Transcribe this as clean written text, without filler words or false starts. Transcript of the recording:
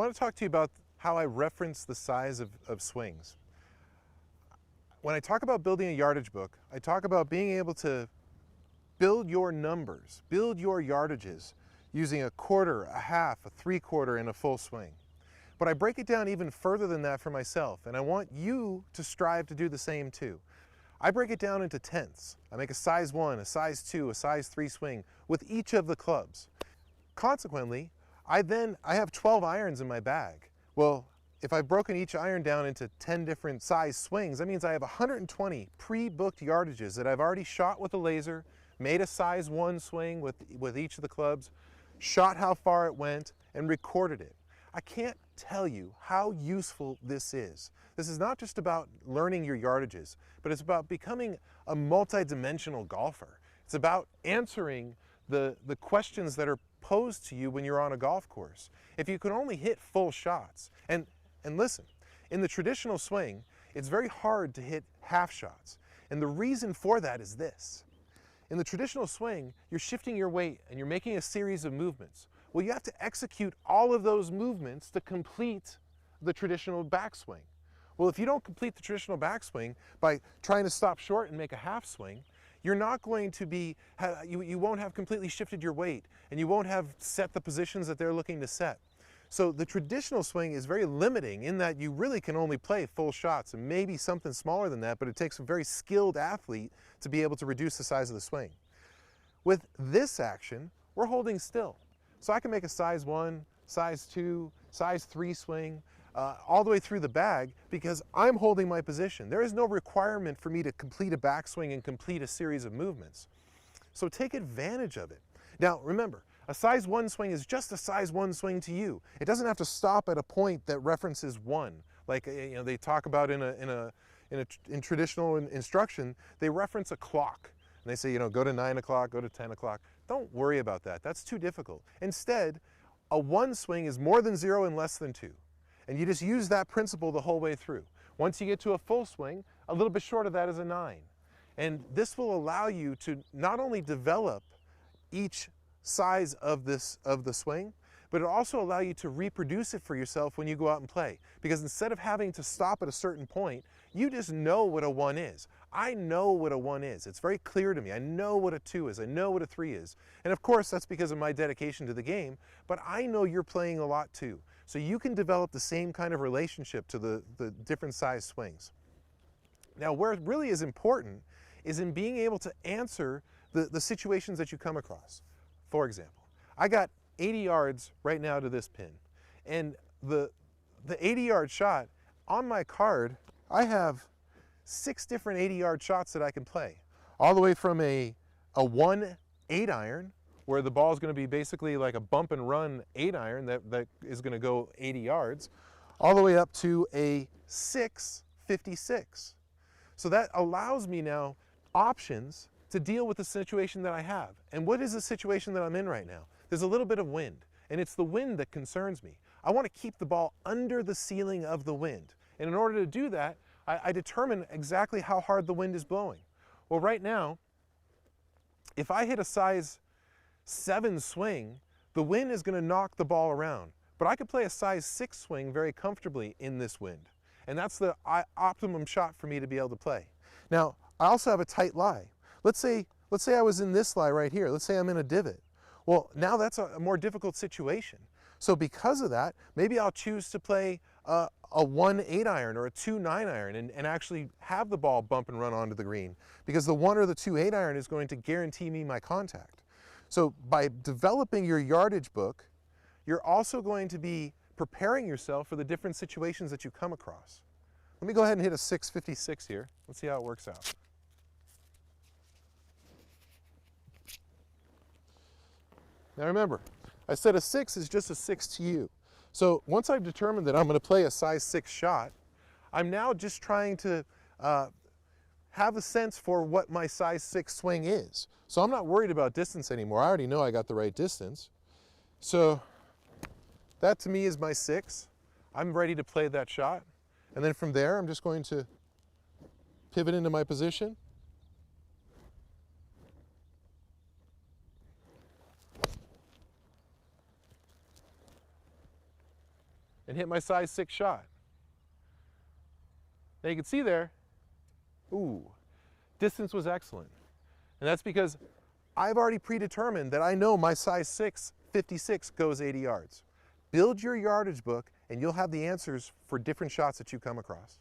want to talk to you about how I reference the size of swings. When I talk about building a yardage book, I talk about being able to build your numbers, build your yardages using a quarter, a half, a three-quarter, and a full swing. But I break it down even further than that for myself, and I want you to strive to do the same too. I break it down into tenths. I make a size 1, a size 2, a size 3 swing with each of the clubs. Consequently, I have 12 irons in my bag. Well, if I've broken each iron down into 10 different size swings, that means I have 120 pre-booked yardages that I've already shot with a laser, made a size 1 swing with each of the clubs, shot how far it went, and recorded it. I can't tell you how useful this is. This is not just about learning your yardages, but it's about becoming a multi-dimensional golfer. It's about answering the questions that are posed to you when you're on a golf course. If you can only hit full shots, and listen, in the traditional swing, it's very hard to hit half shots. And the reason for that is this. In the traditional swing, you're shifting your weight and you're making a series of movements. Well, you have to execute all of those movements to complete the traditional backswing. Well, if you don't complete the traditional backswing by trying to stop short and make a half swing, you're not going to be, you won't have completely shifted your weight, and you won't have set the positions that they're looking to set. So the traditional swing is very limiting in that you really can only play full shots and maybe something smaller than that, but it takes a very skilled athlete to be able to reduce the size of the swing. With this action, we're holding still. So I can make a size 1, size 2, size 3 swing, all the way through the bag because I'm holding my position. There is no requirement for me to complete a backswing and complete a series of movements. So take advantage of it. Now remember, a size 1 swing is just a size 1 swing to you. It doesn't have to stop at a point that references 1. Like they talk about in traditional instruction, they reference a clock. And they say, go to 9 o'clock, go to 10 o'clock. Don't worry about that. That's too difficult. Instead, a 1 swing is more than 0 and less than 2. And you just use that principle the whole way through. Once you get to a full swing, a little bit short of that is a 9. And this will allow you to not only develop each size of the swing, but it'll also allow you to reproduce it for yourself when you go out and play. Because instead of having to stop at a certain point, you just know what a 1 is. I know what a 1 is. It's very clear to me. I know what a 2 is. I know what a 3 is. And of course, that's because of my dedication to the game, but I know you're playing a lot too. So you can develop the same kind of relationship to the different size swings. Now, where it really is important is in being able to answer the situations that you come across. For example, I got 80 yards right now to this pin, and the 80-yard shot on my card, I have 6 different 80-yard shots that I can play, all the way from a 1 8-iron, where the ball is going to be basically like a bump and run 8-iron that is going to go 80 yards, all the way up to a 6 56. So that allows me now options to deal with the situation that I have. And what is the situation that I'm in right now? There's a little bit of wind, and it's the wind that concerns me. I want to keep the ball under the ceiling of the wind. And in order to do that, I determine exactly how hard the wind is blowing. Well, right now, if I hit a size 7 swing, the wind is going to knock the ball around. But I could play a size 6 swing very comfortably in this wind. And that's the optimum shot for me to be able to play. Now, I also have a tight lie. Let's say I was in this lie right here. Let's say I'm in a divot. Well, now that's a more difficult situation. So because of that, maybe I'll choose to play a 1 8-iron or a 2 9-iron and actually have the ball bump and run onto the green, because the 1 or the 2 8-iron is going to guarantee me my contact. So by developing your yardage book, you're also going to be preparing yourself for the different situations that you come across. Let me go ahead and hit a 656 here. Let's see how it works out. Now remember, I said a 6 is just a 6 to you. So once I've determined that I'm going to play a size 6 shot, I'm now just trying to have a sense for what my size 6 swing is. So I'm not worried about distance anymore. I already know I got the right distance. So that to me is my 6. I'm ready to play that shot. And then from there, I'm just going to pivot into my position. and hit my size 6 shot. Now you can see there, ooh, distance was excellent. And that's because I've already predetermined that I know my size 6, 56 goes 80 yards. Build your yardage book and you'll have the answers for different shots that you come across.